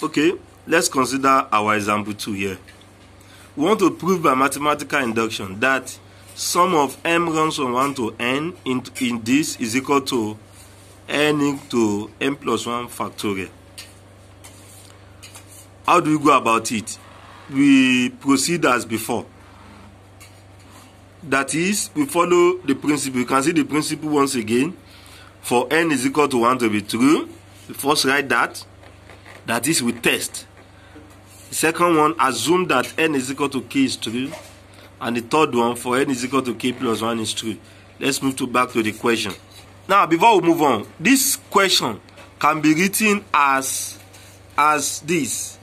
Okay, let's consider our example 2 here. We want to prove by mathematical induction that sum of m runs from 1 to n in this is equal to n into n plus 1 factorial. How do we go about it? We proceed as before. That is, we follow the principle. You can see the principle once again. For n is equal to 1 to be true, we first write that. That is, we test. The second one, assume that n is equal to k is true. And the third one, for n is equal to k plus 1 is true. Let's move back to the question. Now, before we move on, this question can be written as this.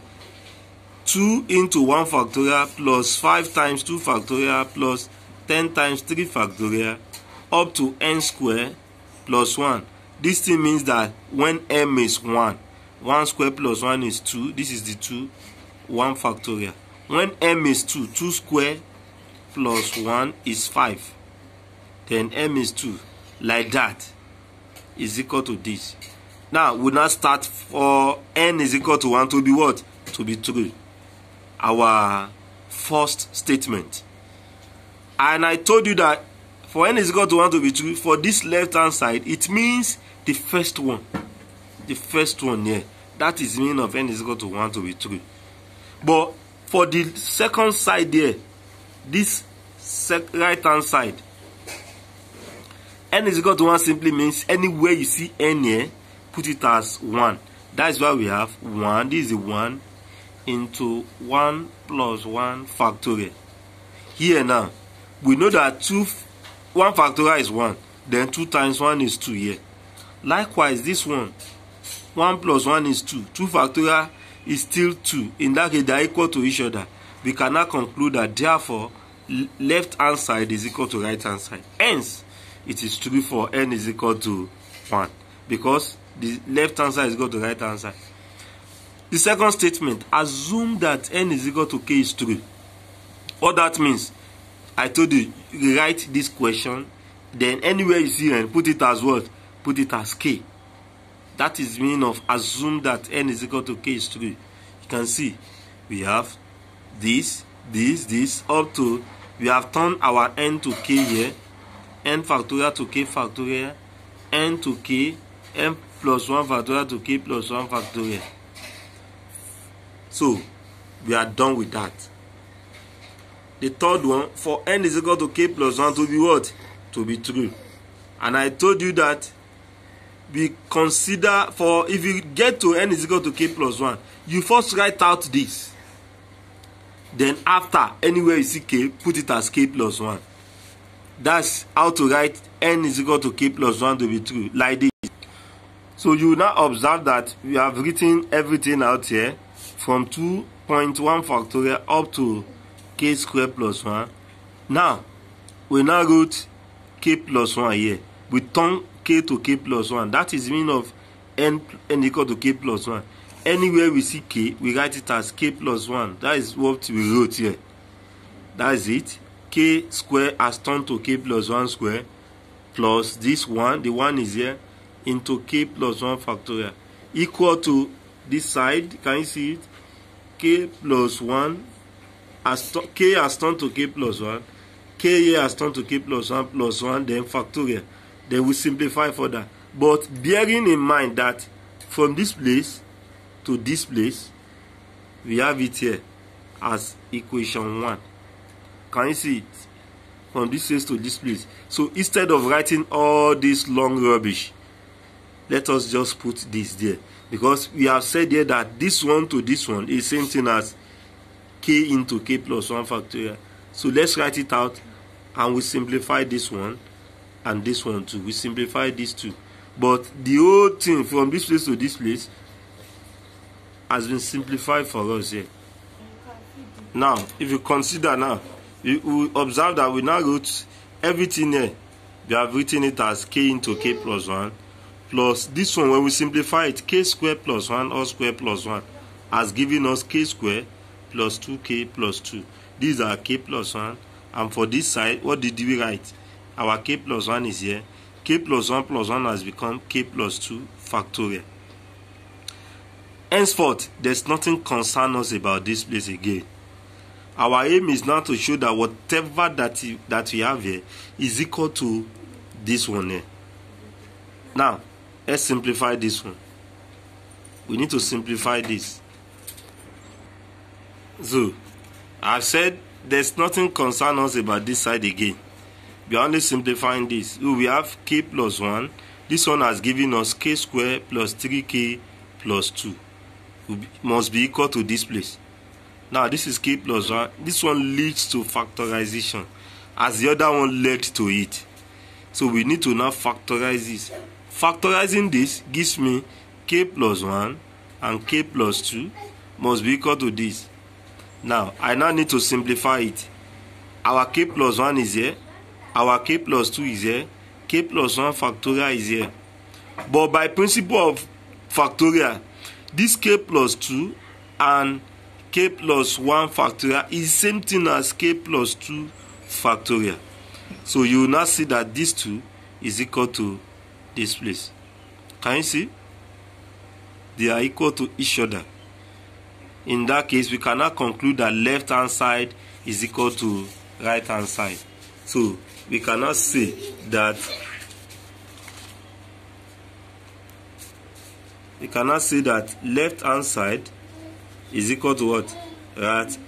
2 into 1 factorial plus 5 times 2 factorial plus 10 times 3 factorial up to n squared plus 1. This thing means that when m is 1, 1 squared plus 1 is 2. This is the 2, 1 factorial. When m is 2, 2 squared plus 1 is 5. Then m is 2. Like that is equal to this. Now, we now start for n is equal to 1 to be what? To be true. Our first statement. And I told you that for n is equal to 1 to be true, for this left hand side, it means the first one. The first one here. That is the meaning of n is equal to 1 to be true. But for the second side here, this right hand side, n is equal to 1 simply means anywhere you see n here, put it as 1. That is why we have 1. This is the 1 into 1 plus 1 factorial. Here now, we know that 1 factorial is 1. Then 2 times 1 is 2 here. Likewise, this one, 1 plus 1 is 2. 2 factorial is still 2. In that case, they are equal to each other. We cannot conclude that, therefore, left hand side is equal to right hand side. Hence, it is true for n is equal to 1. Because the left hand side is equal to right hand side. The second statement, assume that n is equal to k is true. What that means, I told you, write this question, then anywhere you see n, put it as what? Put it as k. That is the meaning of assume that n is equal to k is true. You can see, we have this, up to, we have turned our n to k here, n factorial to k factorial, n to k, n plus 1 factorial to k plus 1 factorial. So, we are done with that. The third one, for n is equal to k plus 1 to be what? To be true. And I told you that we consider, for if you get to n is equal to k plus 1, you first write out this. Then after, anywhere you see k, put it as k plus 1. That's how to write n is equal to k plus 1 to be true, like this. So you now observe that we have written everything out here from 2.1 factorial up to k squared plus 1. Now, we now wrote k plus 1 here. We turn k to k plus 1. That is the meaning of n equal to k plus 1. Anywhere we see k, we write it as k plus 1. That is what we wrote here. That is it. K squared has turned to k plus 1 square plus this 1, the 1 is here, into k plus 1 factorial. Equal to this side, can you see it? K plus 1, k has turned to k plus 1. K here has turned to k plus 1, then factorial. Then we simplify further. But bearing in mind that from this place to this place, we have it here as equation 1. Can you see it? From this place to this place. So instead of writing all this long rubbish, let us just put this there. Because we have said here that this one to this one is same thing as k into k plus 1 factorial. So let's write it out and we simplify this one and this one too. We simplify these two. But the whole thing from this place to this place has been simplified for us here. Now, if you consider now, you will observe that we now wrote everything here. We have written it as k into k plus 1 plus this one. When we simplify it, k squared plus 1 all squared plus 1 has given us k squared plus 2k plus 2. These are k plus 1. And for this side, what did we write? Our k plus 1 is here. K plus 1 has become k plus 2 factorial. Henceforth, there's nothing concern us about this place again. Our aim is now to show that whatever that we have here is equal to this one here. Now, let's simplify this one. We need to simplify this. So, I've said there's nothing concern us about this side again. We are only simplifying this. We have k plus 1. This one has given us k squared plus 3k plus 2. Must be equal to this place. Now, this is k plus 1. This one leads to factorization, as the other one led to it. So, we need to now factorize this. Factorizing this gives me k plus 1 and k plus 2 must be equal to this. Now, I now need to simplify it. Our k plus 1 is here. Our k plus 2 is here. K plus 1 factorial is here. But by principle of factorial, this k plus 2 and k plus 1 factorial is same thing as k plus 2 factorial. So you will now see that this 2 is equal to this place. Can you see? They are equal to each other. In that case, we cannot conclude that left hand side is equal to right hand side. So we cannot say that left hand side is equal to what?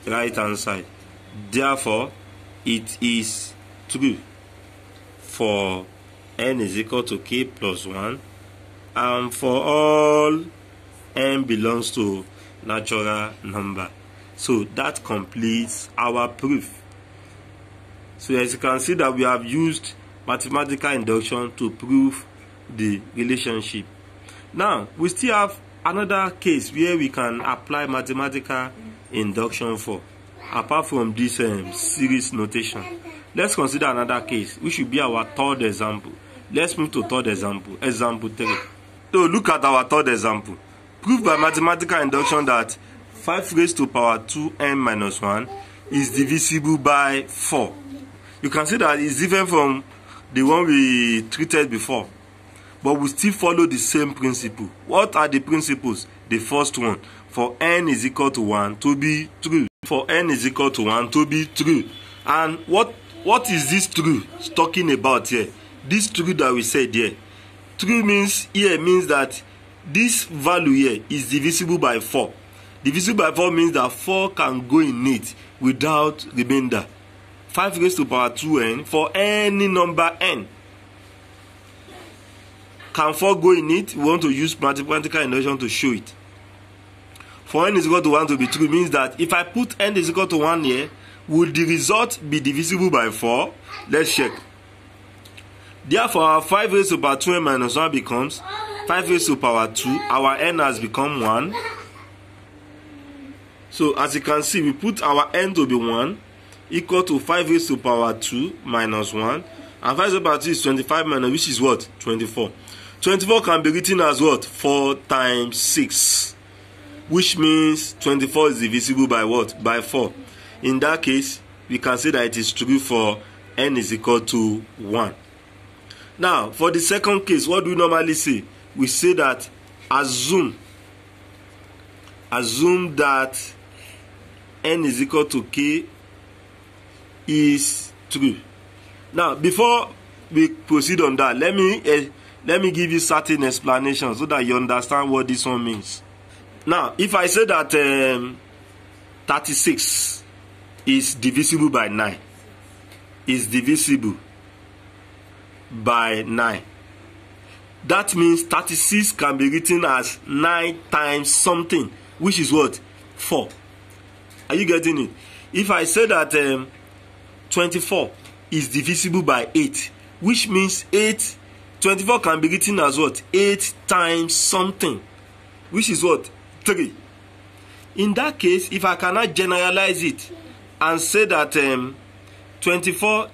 Right hand side. Therefore, it is true for n is equal to k plus 1 and for all n belongs to natural number. So that completes our proof. So as you can see that we have used mathematical induction to prove the relationship. Now we still have another case where we can apply mathematical induction for, apart from this series notation. Let's consider another case, which should be our third example. Let's move to third example, example 3. So look at our third example. Prove by mathematical induction that 5 raised to power 2n minus 1 is divisible by 4. You can see that it's different from the one we treated before, but we still follow the same principle. What are the principles? The first one, for n is equal to 1 to be true. For n is equal to 1 to be true. And what is this true talking about here? This true that we said here. True means that this value here is divisible by 4. Divisible by 4 means that 4 can go in it without remainder. 5 raised to power 2n for any number n. Can 4 go in it? We want to use mathematical induction to show it. For n is equal to 1 to be true means that if I put n is equal to 1 here, will the result be divisible by 4? Let's check. Therefore, our 5 raised to power 2n minus 1 becomes 5 raised to power 2. Our n has become 1. So as you can see, we put our n to be 1 equal to 5 raised to power 2 minus 1. And 5 raised to power 2 is 25 minus, which is what? 24. 24 can be written as what? 4 times 6. Which means 24 is divisible by what? By 4. In that case, we can say that it is true for n is equal to 1. Now, for the second case, what do we normally say? We say that assume that n is equal to k is true. Now, before we proceed on that, let me give you certain explanations so that you understand what this one means. Now, if I say that 36 is divisible by 9, is divisible by 9, that means 36 can be written as 9 times something, which is what? 4. Are you getting it? If I say that 24 is divisible by 8, which means 24 can be written as what? 8 times something, which is what? 3. In that case, if I cannot generalize it and say that 24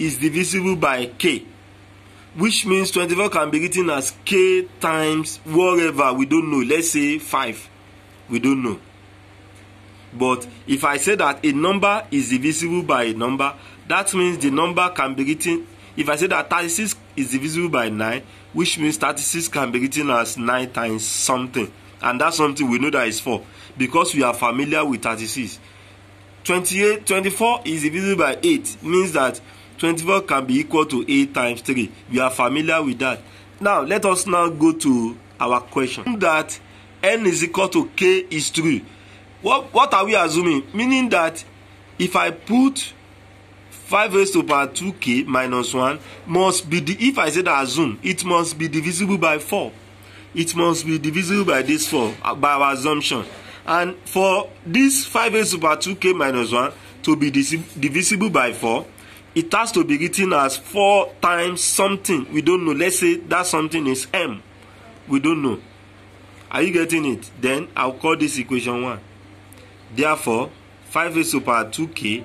is divisible by k, which means 24 can be written as k times whatever, we don't know. Let's say 5. We don't know. But if I say that a number is divisible by a number, that means the number can be written. If I say that 36 is divisible by 9, which means 36 can be written as 9 times something. and that something we know that is 4 because we are familiar with 36. 24 is divisible by 8, means that 24 can be equal to 8 times 3. We are familiar with that. Now let us now go to our question that n is equal to k is true. What are we assuming? Meaning that if I put 5 raised to the power 2k minus 1 must be, if I say that assume, it must be divisible by 4. It must be divisible by this 4, by our assumption. And for this 5 raised to the power 2k minus 1 to be divisible by 4, it has to be written as 4 times something. We don't know. Let's say that something is m. We don't know. Are you getting it? Then I'll call this equation 1. Therefore, 5 raised to the power 2k,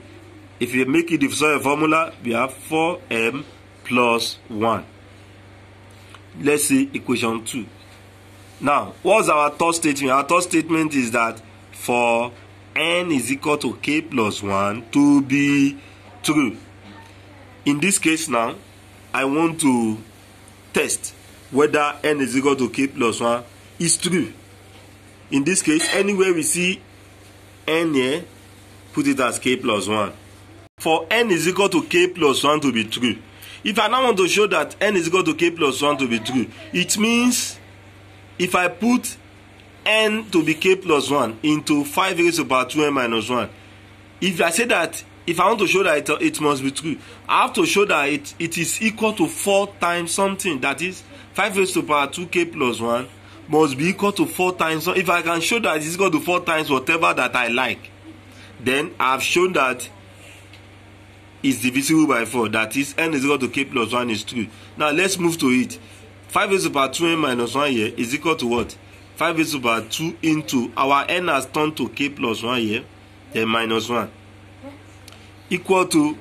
if you make it the formula, we have 4m plus 1. Let's see equation 2. Now, what's our third statement? Our third statement is that for n is equal to k plus 1 to be true. In this case now, I want to test whether n is equal to k plus 1 is true. In this case, anywhere we see n here, put it as k plus 1. For n is equal to k plus 1 to be true, if I now want to show that n is equal to k plus 1 to be true, it means if I put n to be k plus 1 into 5 raised to the power 2n minus 1, if I say that, if I want to show that it must be true, I have to show that it is equal to 4 times something. That is, 5 raised to the power 2k plus 1 must be equal to 4 times. So if I can show that it is equal to 4 times whatever that I like, then I have shown that is divisible by 4. That is, n is equal to k plus 1 is true. Now let's move to it. 5 raised to the power 2n minus 1 here is equal to what? 5 raised to the power 2 into our n has turned to k plus 1 here, then minus 1. Equal to,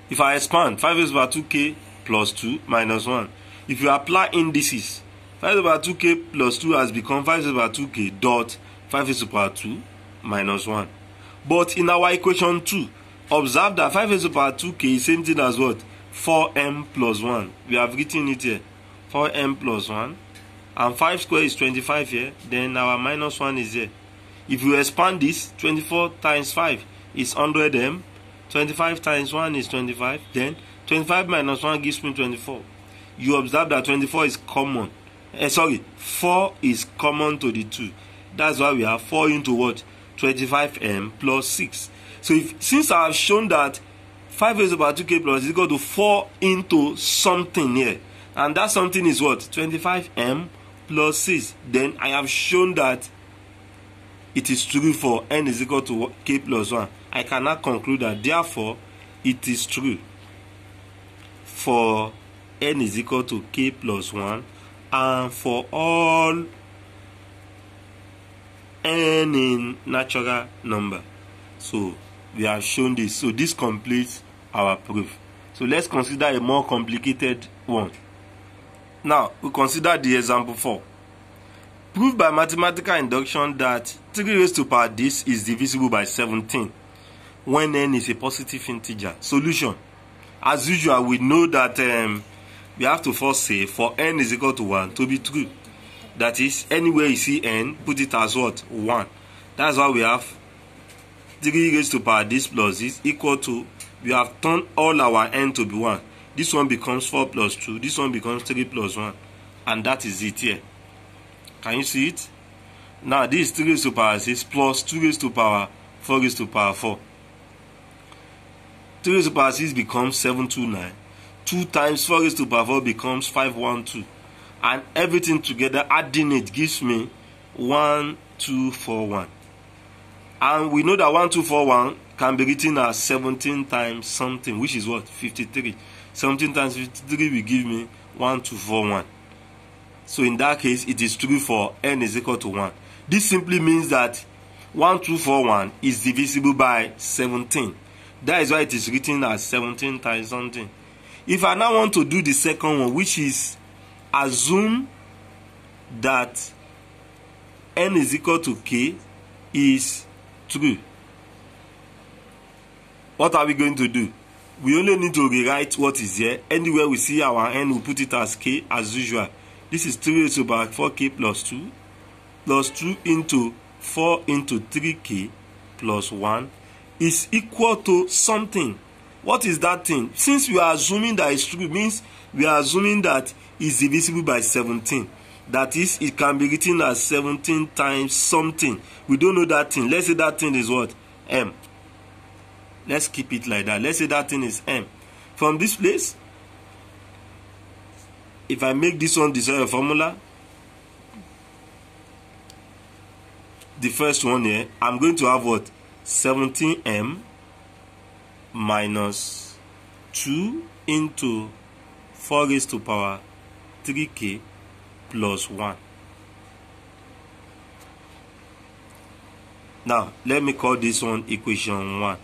if I expand, 5 raised to the power 2k plus 2 minus 1. If you apply indices, 5 raised to the power 2k plus 2 has become 5 raised to the power 2k dot 5 raised to the power 2 minus 1. But in our equation 2, observe that 5 raised to the power 2k is same thing as what? 4m plus 1. We have written it here. 4m plus 1. And 5 square is 25 here. Then our minus 1 is here. If you expand this, 24 times 5 is 100m. 25 times 1 is 25. Then 25 minus 1 gives me 24. You observe that 24 is common. 4 is common to the 2. That's why we have 4 into what? 25m plus 6. So since I have shown that 5 raised to the power 2k plus is equal to 4 into something here, and that something is what? 25m plus 6. Then I have shown that it is true for n is equal to k plus 1. I cannot conclude that, therefore, it is true for n is equal to k plus 1 and for all n in natural number. So we have shown this. So this completes our proof. So let's consider a more complicated one. Now we consider the example 4. Prove by mathematical induction that 3 raised to the power this is divisible by 17 when n is a positive integer. Solution. As usual, we know that we have to first say for n is equal to 1 to be true. That is, anywhere you see n, put it as what? 1. That's why we have 3 raised to the power this plus this equal to, we have turned all our n to be 1. This one becomes 4 plus 2. This one becomes 3 plus 1. And that is it here. Can you see it? Now this is 3 raised to the power 6 plus 2 raised to the power 4 raised to the power 4. 3 raised to the power 6 becomes 729. 2 times 4 raised to the power 4 becomes 512. And everything together, adding it, gives me 1241. And we know that 1241 can be written as 17 times something, which is what? 53. 17 times 53 will give me 1241. So in that case, it is true for n is equal to 1. This simply means that 1241 is divisible by 17. That is why it is written as 17 times something. If I now want to do the second one, which is assume that n is equal to k is true, what are we going to do? We only need to rewrite what is here. Anywhere we see our n, we put it as k as usual. This is 3 raised to the power 4k plus 2 plus 2 into 4 into 3k plus 1 is equal to something. What is that thing? Since we are assuming that it's true, means we are assuming that it's divisible by 17. That is, it can be written as 17 times something. We don't know that thing. Let's say that thing is what? M. Let's keep it like that. Let's say that thing is M. From this place, if I make this one the formula, the first one here, I'm going to have what? 17m minus 2 into 4 raised to power 3k plus 1. Now, let me call this one equation 1.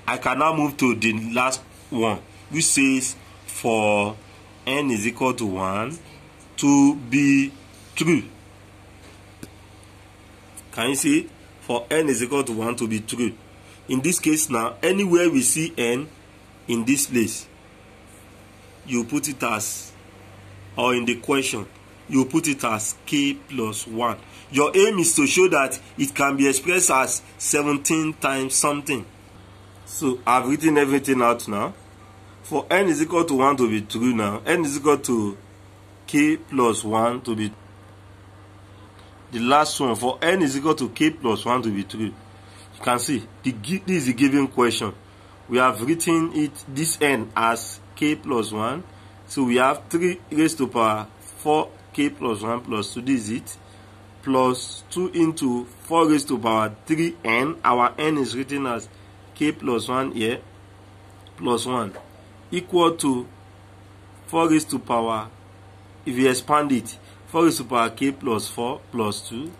I can now move to the last one, which says for n is equal to 1 to be true. Can you see? For n is equal to 1 to be true. In this case now, anywhere we see n in this place, you put it as, or in the question, you put it as k plus 1. Your aim is to show that it can be expressed as 17 times something. So I've written everything out now. For n is equal to 1 to be true now, n is equal to k plus 1 to be the last one. For n is equal to k plus 1 to be true. You can see, this is the given question. We have written it, this n, as k plus 1. So we have 3 raised to power 4k plus 1 plus 2, this is it, plus 2 into 4 raised to power 3n. Our n is written as k plus 1 here, plus 1, equal to 4 raised to power, if you expand it, 4 raised to power k plus 4 plus 2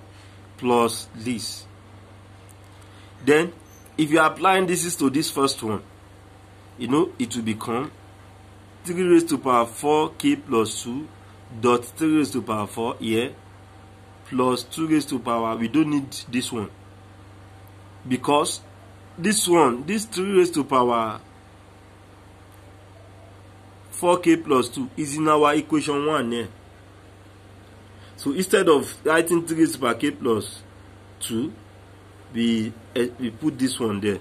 plus this. Then, if you are applying this to this first one, you know, it will become 3 raised to power 4k plus 2 dot 3 raised to power 4 here plus 2 raised to power, we don't need this one, because this one, this 3 raised to power 4k plus 2 is in our equation 1 here. So instead of writing 3 raised to power k plus 2, we put this one there.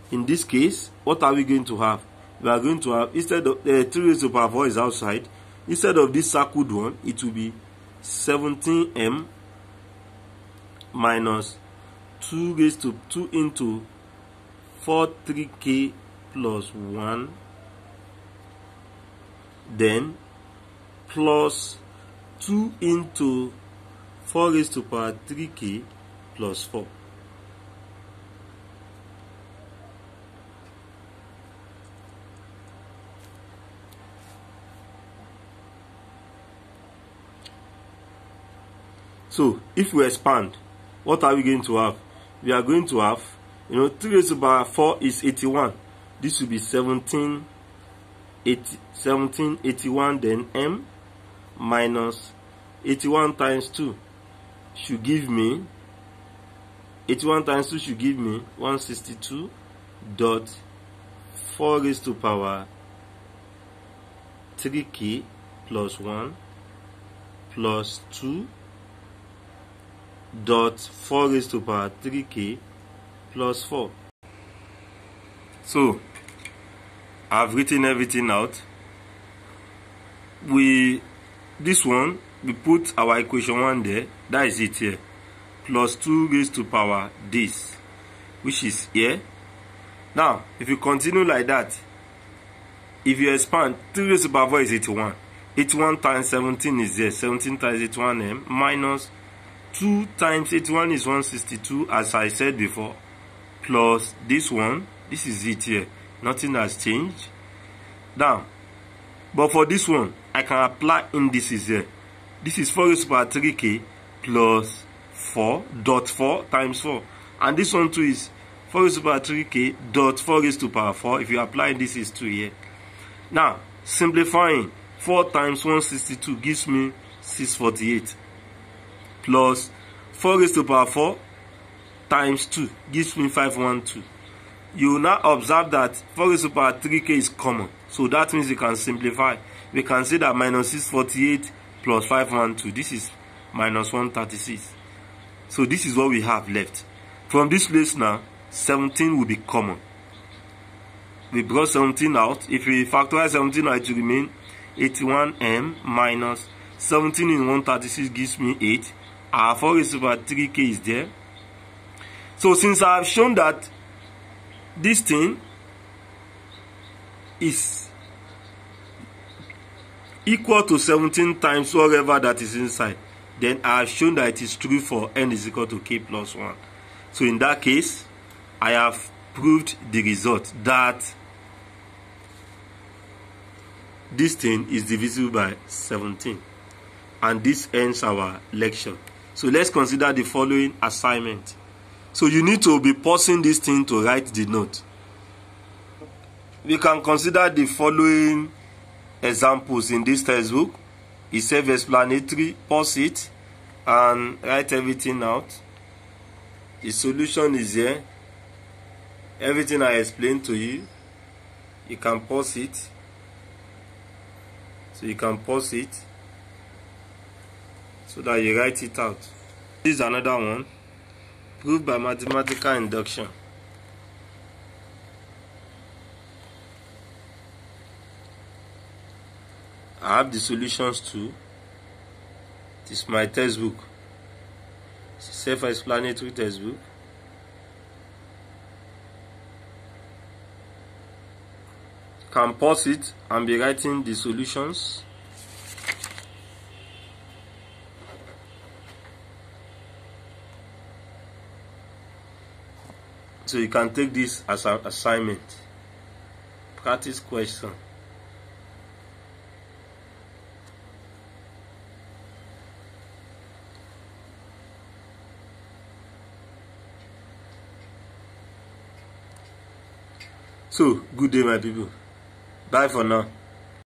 In this case, what are we going to have? We are going to have, instead of 3 raised to power 4 is outside, instead of this circled one, it will be 17m minus 2 raised to 2 into 4 3k plus 1, then plus 2 into 4 raised to power 3k plus 4. So, if we expand, what are we going to have? We are going to have, 3 raised to power 4 is 81. This will be 1781, then m minus 81 times 2 should give me, 81 times 2 should give me 162 dot 4 raised to power 3k plus 1 plus 2 dot 4 raised to power 3k plus 4. So I've written everything out. This one, we put our equation 1 there, that is it here, plus 2 raised to power this, which is here. Now if you continue like that, if you expand, 3 raised to power 4 is 81. 81 times 17 is there, 17 times 81m minus 2 times 81 is 162, as I said before, plus this one, this is it here, nothing has changed. Now, but for this one, I can apply indices here. This is 4 raised to power 3k plus 4 dot 4 times 4, and this one too is 4 raised to power 3k dot 4 raised to power 4. If you apply indices to here, now simplifying, 4 times 162 gives me 648. Plus 4 raised to power 4 times 2 gives me 512. You will now observe that 4 raised to power 3k is common. So that means we can simplify. We can say that minus 648 plus 512, this is minus 136. So this is what we have left. From this place now, 17 will be common. We brought 17 out. If we factorize 17 out, it will remain 81m minus 17 in 136 gives me 8. Our 4 raised to the power 3k is there. So since I have shown that this thing is equal to 17 times whatever that is inside, then I have shown that it is true for n is equal to k plus 1. So in that case, I have proved the result that this thing is divisible by 17. And this ends our lecture. So let's consider the following assignment. So you need to be pausing this thing to write the note. We can consider the following examples in this textbook. It's self-explanatory. Pause it and write everything out. The solution is here. Everything I explained to you, you can pause it. So you can pause it so that you write it out. This is another one. Proved by mathematical induction. I have the solutions too. This is my textbook. It's a self-explanatory textbook. Can pause it and be writing the solutions. So you can take this as an assignment. Practice question. So, good day my people. Bye for now.